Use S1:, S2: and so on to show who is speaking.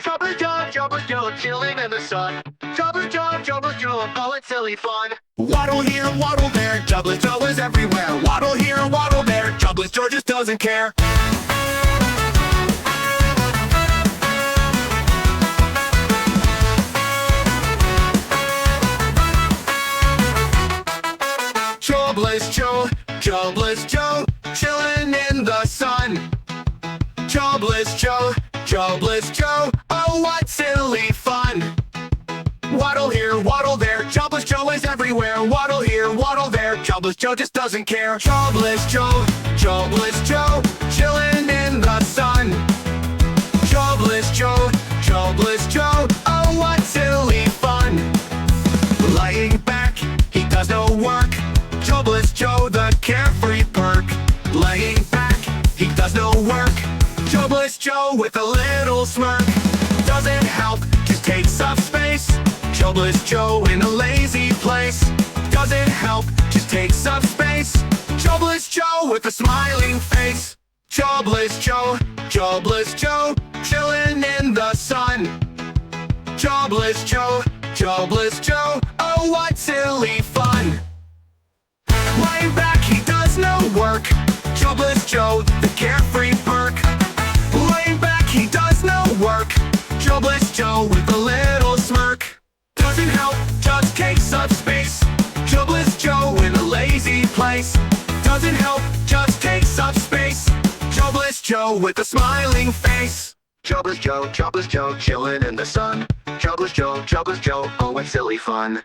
S1: Jobless Joe, chilling in the sun. Jobless Joe, oh, it's silly fun. Waddle here, waddle there, Jobless Joe is everywhere. Waddle here, waddle there, Jobless Joe just doesn't care. Jobless Joe, chillin' in the sun. Jobless Joe, oh, what silly fun. Waddle here, waddle there, Jobless Joe is everywhere. Waddle here, waddle there, Jobless Joe just doesn't care. Jobless Joe, chillin' in the sun. Jobless Joe, oh, what silly fun. Lying back, he does no work. Jobless Joe, the carefree perk. Laying back, he does no work. Jobless Joe with a little smirk. Doesn't help, just takes up space. Jobless Joe in a lazy place. Doesn't help, just takes up space. Jobless Joe with a smiling face. Jobless Joe, chillin' in the sun. Jobless Joe, oh, what silly fun. Lying back, he does no work. Jobless Joe, the carefree perk. Lying back, he does no work. Jobless Joe with a little smirk. Doesn't help, just takes up space. Jobless Joe in a lazy place. Doesn't help, just takes up space. Jobless Joe with a smiling face. Jobless Joe, chillin' in the sun. Jobless Joe, oh, what silly fun.